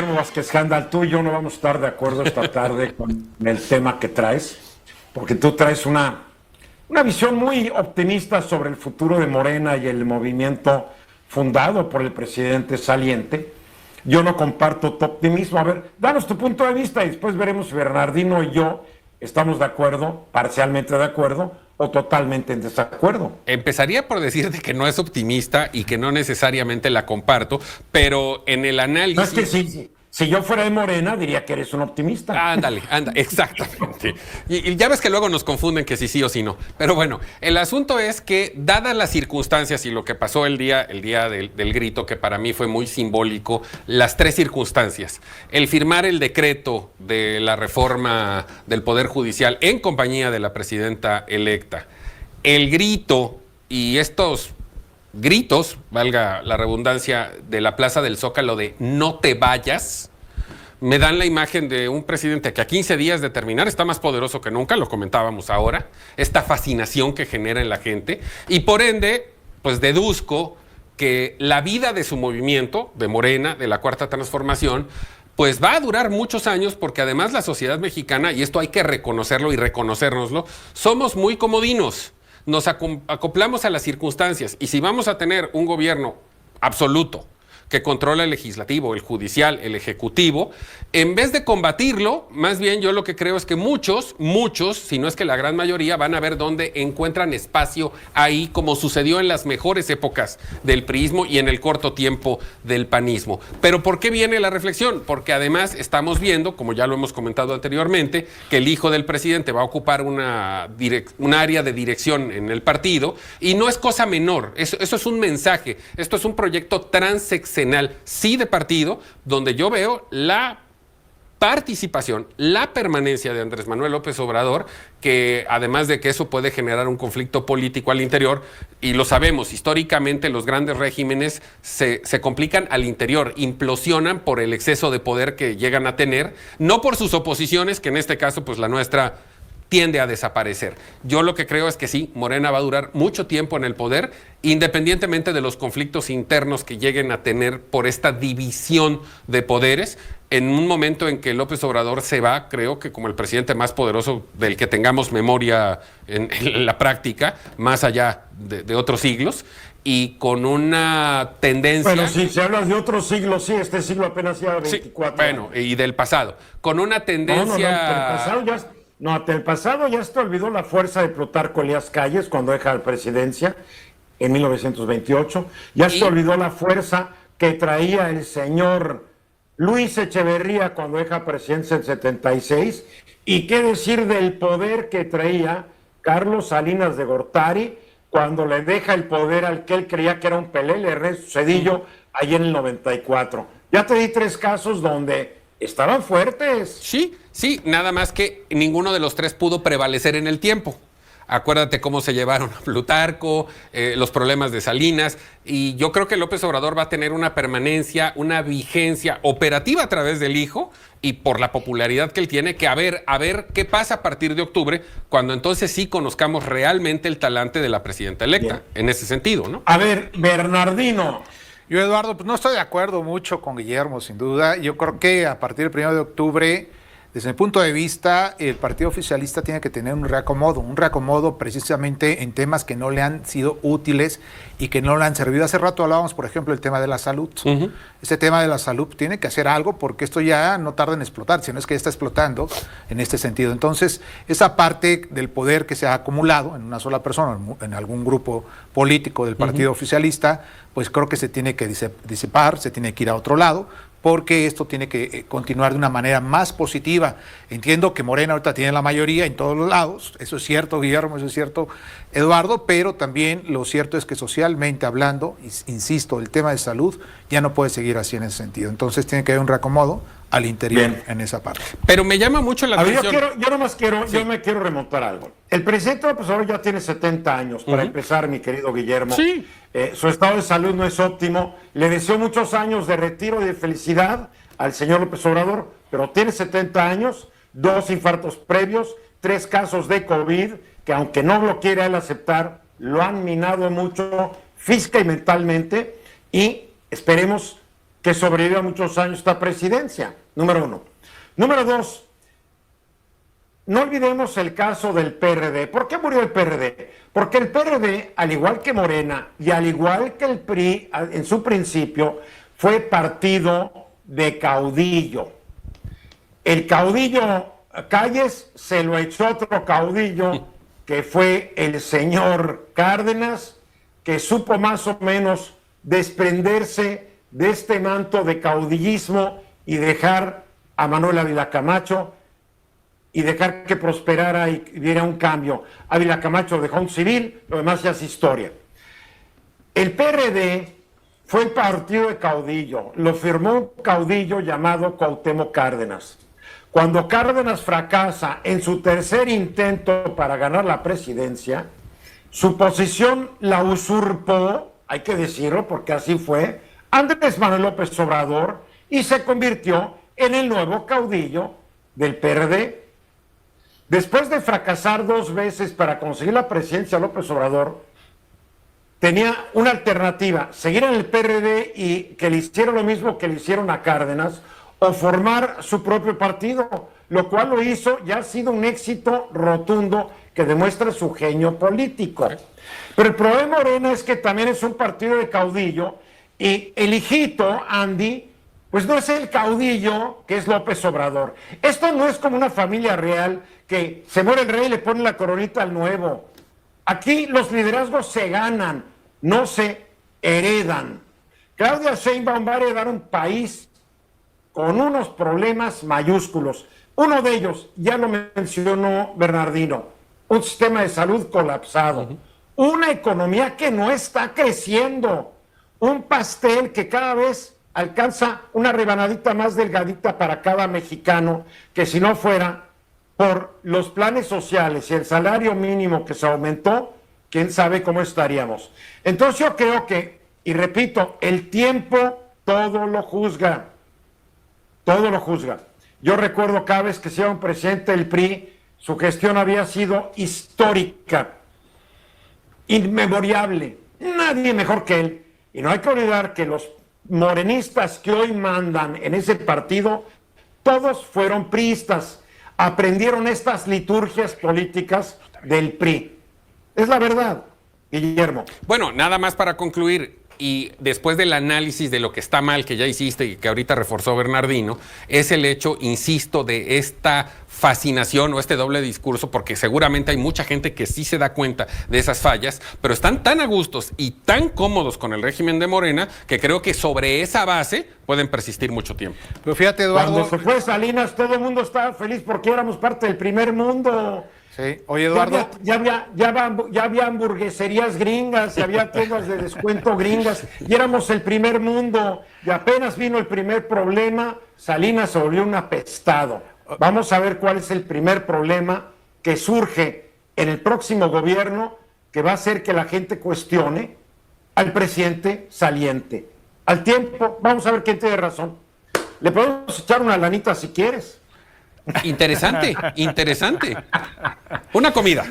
Guillermo Vázquez Handal, tú y yo no vamos a estar de acuerdo esta tarde con el tema que traes, porque tú traes una visión muy optimista sobre el futuro de Morena y el movimiento fundado por el presidente saliente. Yo no comparto tu optimismo. A ver, danos tu punto de vista y después veremos si Bernardino y yo estamos de acuerdo, parcialmente de acuerdo o totalmente en desacuerdo. Empezaría por decirte que no es optimista y que no necesariamente la comparto, pero en el análisis... No, es que si yo fuera de Morena, diría que eres un optimista. Ándale, exactamente. Y ya ves que luego nos confunden que si sí o si no. Pero bueno, el asunto es que, dadas las circunstancias y lo que pasó el día del grito, que para mí fue muy simbólico, las tres circunstancias. El firmar el decreto de la reforma del Poder Judicial en compañía de la presidenta electa, el grito y estos gritos, valga la redundancia, de la Plaza del Zócalo de "no te vayas", me dan la imagen de un presidente que a 15 días de terminar está más poderoso que nunca, lo comentábamos ahora, esta fascinación que genera en la gente, y por ende, pues deduzco que la vida de su movimiento, de Morena, de la Cuarta Transformación, pues va a durar muchos años, porque además la sociedad mexicana, y esto hay que reconocerlo y reconocérnoslo, somos muy comodinos. Nos acoplamos a las circunstancias, y si vamos a tener un gobierno absoluto que controla el legislativo, el judicial, el ejecutivo, en vez de combatirlo, más bien yo lo que creo es que muchos, si no es que la gran mayoría, van a ver dónde encuentran espacio ahí, como sucedió en las mejores épocas del priismo y en el corto tiempo del panismo. Pero ¿por qué viene la reflexión? Porque además estamos viendo, como ya lo hemos comentado anteriormente, que el hijo del presidente va a ocupar un área de dirección en el partido, y no es cosa menor, eso es un mensaje, esto es un proyecto transeccional, sí de partido, donde yo veo la participación, la permanencia de Andrés Manuel López Obrador, que además de que eso puede generar un conflicto político al interior, y lo sabemos, históricamente los grandes regímenes se complican al interior, implosionan por el exceso de poder que llegan a tener, no por sus oposiciones, que en este caso pues la nuestra tiende a desaparecer. Yo lo que creo es que sí, Morena va a durar mucho tiempo en el poder, independientemente de los conflictos internos que lleguen a tener por esta división de poderes. En un momento en que López Obrador se va, creo que como el presidente más poderoso del que tengamos memoria en la práctica, más allá de otros siglos, y con una tendencia... Bueno, si se habla de otros siglos, sí, este siglo apenas lleva 24 bueno, años. Y del pasado. Con una tendencia... No, del pasado ya se te olvidó la fuerza de Plutarco Elías Calles cuando deja la presidencia en 1928. Ya se te olvidó la fuerza que traía el señor Luis Echeverría cuando deja presidencia en 76. Y qué decir del poder que traía Carlos Salinas de Gortari cuando le deja el poder al que él creía que era un Pelé, Ernesto Zedillo, ahí en el 94. Ya te di 3 casos donde estaban fuertes. Sí, nada más que ninguno de los 3 pudo prevalecer en el tiempo. Acuérdate cómo se llevaron a Plutarco, los problemas de Salinas, y yo creo que López Obrador va a tener una permanencia, una vigencia operativa a través del hijo y por la popularidad que él tiene, que a ver qué pasa a partir de octubre, cuando entonces sí conozcamos realmente el talante de la presidenta electa. Bien. En ese sentido, ¿no? A ver, Bernardino. Yo, Eduardo, pues no estoy de acuerdo mucho con Guillermo, sin duda. Yo creo que a partir del 1 de octubre, desde mi punto de vista, el partido oficialista tiene que tener un reacomodo precisamente en temas que no le han sido útiles y que no le han servido. Hace rato hablábamos, por ejemplo, del tema de la salud. Este tema de la salud tiene que hacer algo, porque esto ya no tarda en explotar, sino es que ya está explotando en este sentido. Entonces, esa parte del poder que se ha acumulado en una sola persona, en algún grupo político del partido oficialista, pues creo que se tiene que disipar, se tiene que ir a otro lado, porque esto tiene que continuar de una manera más positiva. Entiendo que Morena ahorita tiene la mayoría en todos los lados, eso es cierto, Guillermo, eso es cierto, Eduardo, pero también lo cierto es que socialmente hablando, insisto, el tema de salud ya no puede seguir así en ese sentido. Entonces tiene que haber un reacomodo al interior. Bien. En esa parte. Pero me llama mucho la atención. Yo me quiero remontar algo. El presidente López Obrador ya tiene 70 años, para empezar, mi querido Guillermo. Sí. Su estado de salud no es óptimo. Le deseo muchos años de retiro y de felicidad al señor López Obrador, pero tiene 70 años, 2 infartos previos, 3 casos de COVID, que aunque no lo quiera él aceptar, lo han minado mucho física y mentalmente, y esperemos que sobrevivió muchos años esta presidencia, número uno. Número dos, no olvidemos el caso del PRD. ¿Por qué murió el PRD? Porque el PRD, al igual que Morena y al igual que el PRI, en su principio, fue partido de caudillo. El caudillo Calles se lo echó otro caudillo, que fue el señor Cárdenas, que supo más o menos desprenderse de este manto de caudillismo y dejar a Manuel Ávila Camacho y dejar que prosperara y diera un cambio. Ávila Camacho dejó un civil, lo demás ya es historia. El PRD fue el partido de caudillo, lo firmó un caudillo llamado Cuauhtémoc Cárdenas. Cuando Cárdenas fracasa en su tercer intento para ganar la presidencia, su posición la usurpó, hay que decirlo porque así fue, Andrés Manuel López Obrador, y se convirtió en el nuevo caudillo del PRD. Después de fracasar 2 veces para conseguir la presidencia de López Obrador, tenía una alternativa: seguir en el PRD y que le hiciera lo mismo que le hicieron a Cárdenas, o formar su propio partido, lo cual lo hizo y ha sido un éxito rotundo que demuestra su genio político. Pero el problema, Morena, es que también es un partido de caudillo, y el hijito, Andy, pues no es el caudillo que es López Obrador. Esto no es como una familia real que se muere el rey y le ponen la coronita al nuevo. Aquí los liderazgos se ganan, no se heredan. Claudia Sheinbaum va a heredar un país con unos problemas mayúsculos. Uno de ellos, ya lo mencionó Bernardino, un sistema de salud colapsado, una economía que no está creciendo, un pastel que cada vez alcanza una rebanadita más delgadita para cada mexicano, que si no fuera por los planes sociales y el salario mínimo que se aumentó, quién sabe cómo estaríamos. Entonces yo creo que, y repito, el tiempo todo lo juzga. Todo lo juzga. Yo recuerdo cada vez que se iba un presidente del PRI, su gestión había sido histórica, inmemoriable. Nadie mejor que él. Y no hay que olvidar que los morenistas que hoy mandan en ese partido, todos fueron priistas. Aprendieron estas liturgias políticas del PRI. Es la verdad, Guillermo. Bueno, nada más para concluir. Y después del análisis de lo que está mal, que ya hiciste y que ahorita reforzó Bernardino, es el hecho, insisto, de esta fascinación o este doble discurso, porque seguramente hay mucha gente que sí se da cuenta de esas fallas, pero están tan a gustos y tan cómodos con el régimen de Morena que creo que sobre esa base pueden persisir mucho tiempo. Pero fíjate, Eduardo. Cuando se fue Salinas, todo el mundo estaba feliz porque éramos parte del primer mundo. Sí. Oye, Eduardo. Ya había hamburgueserías gringas, y había tiendas de descuento gringas, y éramos el primer mundo. Y apenas vino el primer problema, Salinas se volvió un apestado. Vamos a ver cuál es el primer problema que surge en el próximo gobierno, que va a hacer que la gente cuestione al presidente saliente. Al tiempo, vamos a ver quién tiene razón. Le podemos echar una lanita si quieres. Interesante, interesante. Una comida.